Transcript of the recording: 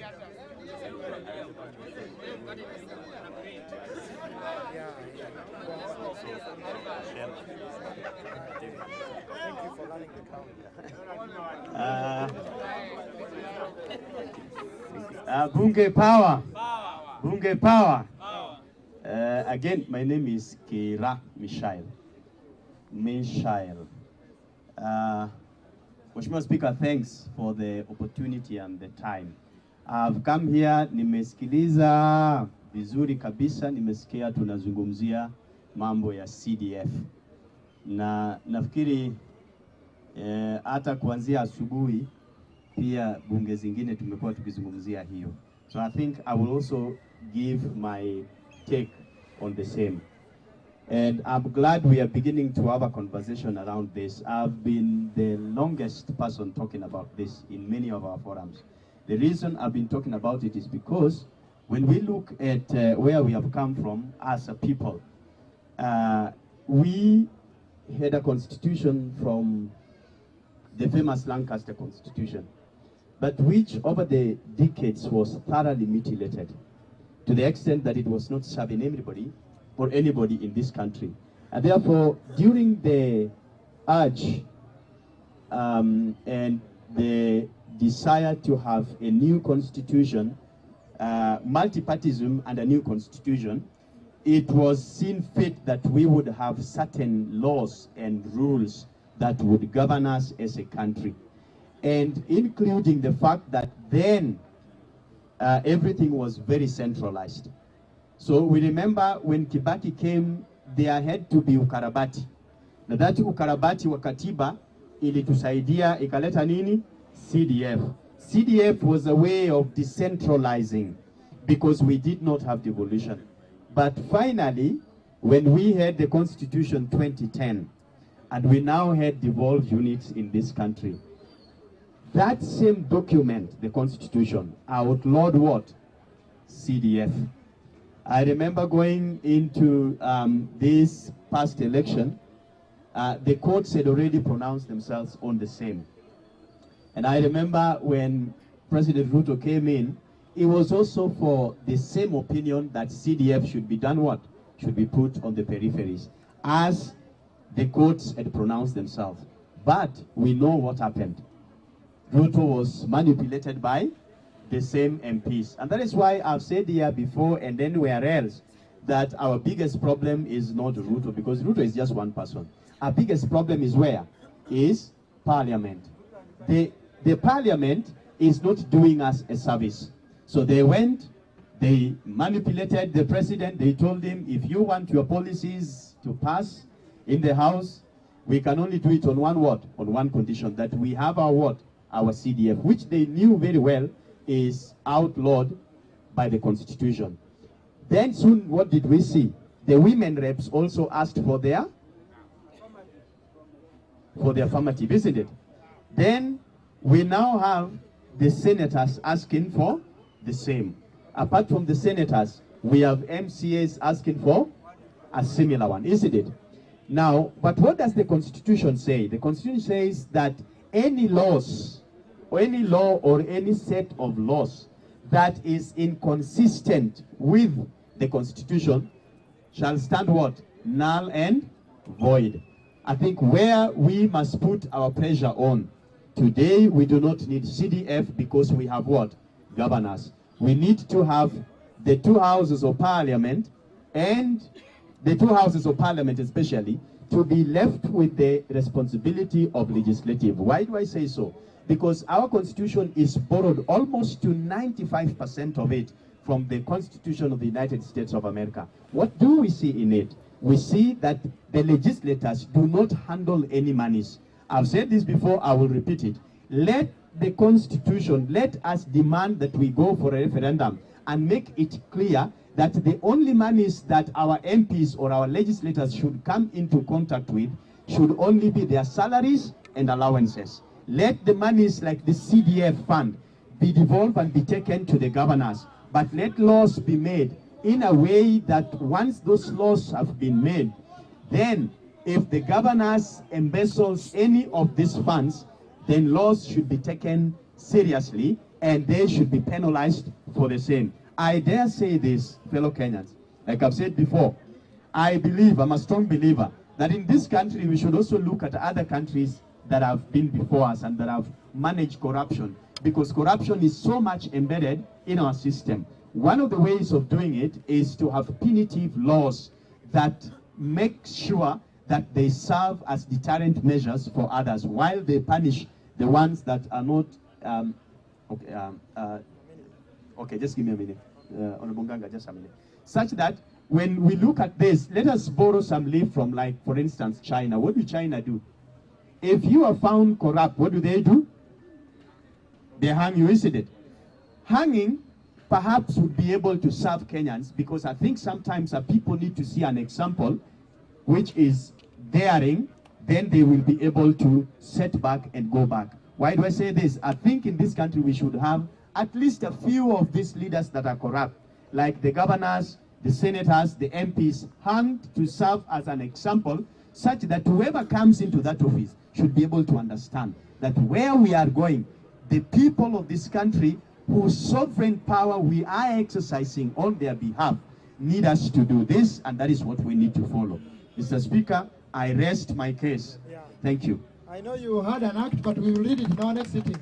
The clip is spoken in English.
Thank you for running the count. Bunge power. Bunge power. Again, my name is Kira Mishael. Mheshimiwa Speaker, thanks for the opportunity and the time. I've come here, nimesikiliza vizuri kabisa, nimesikia tunazungumzia mambo ya CDF. Na nafikiri hata kuanzia asubuhi pia bunge zingine tumekuwa tukizungumzia hiyo. So I think I will also give my take on the same. And I'm glad we are beginning to have a conversation around this. I've been the longest person talking about this in many of our forums. The reason I've been talking about it is because when we look at where we have come from as a people, we had a constitution from the famous Lancaster Constitution, but which over the decades was thoroughly mutilated to the extent that it was not serving anybody or anybody in this country. And therefore, during the urge and the desire to have a new constitution, multipartyism and a new constitution, it was seen fit that we would have certain laws and rules that would govern us as a country. And including the fact that then everything was very centralized. So we remember when Kibaki came, there had to be ukarabati. Na that ukarabati wa katiba ilitusaidia ikaleta nini? CDF. CDF was a way of decentralizing because we did not have devolution. But finally, when we had the Constitution 2010, and we now had devolved units in this country, that same document, the Constitution, outlawed what? CDF. I remember going into this past election, the courts had already pronounced themselves on the same. And I remember when President Ruto came in, it was also for the same opinion that CDF should be done what? Should be put on the peripheries, as the courts had pronounced themselves. But we know what happened. Ruto was manipulated by the same MPs. And that is why I've said here before and anywhere else that our biggest problem is not Ruto, because Ruto is just one person. Our biggest problem is where? Is Parliament. The Parliament is not doing us a service. So they went, they manipulated the president, they told him, if you want your policies to pass in the House, we can only do it on one what? On one condition, that we have our what? Our CDF, which they knew very well is outlawed by the Constitution. Then soon, what did we see? The women reps also asked for their affirmative, isn't it? Then we now have the senators asking for the same. Apart from the senators, we have MCAs asking for a similar one, isn't it? Now, but what does the Constitution say? The Constitution says that any laws, or any law or any set of laws that is inconsistent with the Constitution shall stand what? Null and void. I think where we must put our pressure on, today we do not need CDF because we have what? Governors. We need to have the two houses of Parliament, and the two houses of Parliament especially, to be left with the responsibility of legislative. Why do I say so? Because our Constitution is borrowed almost to 95% of it from the Constitution of the United States of America. What do we see in it? We see that the legislators do not handle any monies. I've said this before, I will repeat it. Let the Constitution, let us demand that we go for a referendum and make it clear that the only monies that our MPs or our legislators should come into contact with should only be their salaries and allowances. Let the monies like the CDF fund be devolved and be taken to the governors. But let laws be made in a way that once those laws have been made, then if the governors embezzles any of these funds, then laws should be taken seriously and they should be penalized for the same. I dare say this, fellow Kenyans, like I've said before, I believe, I'm a strong believer, that in this country we should also look at other countries that have been before us and that have managed corruption, because corruption is so much embedded in our system. One of the ways of doing it is to have punitive laws that make sure that they serve as deterrent measures for others while they punish the ones that are not okay, just give me a minute, Honorable Nganga, just a minute. Such that when we look at this, let us borrow some leaf from, like, for instance, China. What do China do? If you are found corrupt, what do? They hang you, isn't it? Hanging perhaps would be able to serve Kenyans, because I think sometimes people need to see an example which is daring, then they will be able to set back and go back. Why do I say this? I think in this country we should have at least a few of these leaders that are corrupt, like the governors, the senators, the MPs, hanged to serve as an example, such that whoever comes into that office should be able to understand that where we are going, the people of this country whose sovereign power we are exercising on their behalf need us to do this, and that is what we need to follow. Mr. Speaker, I rest my case. Yeah. Thank you. I know you had an act, but we will read it in our next sitting.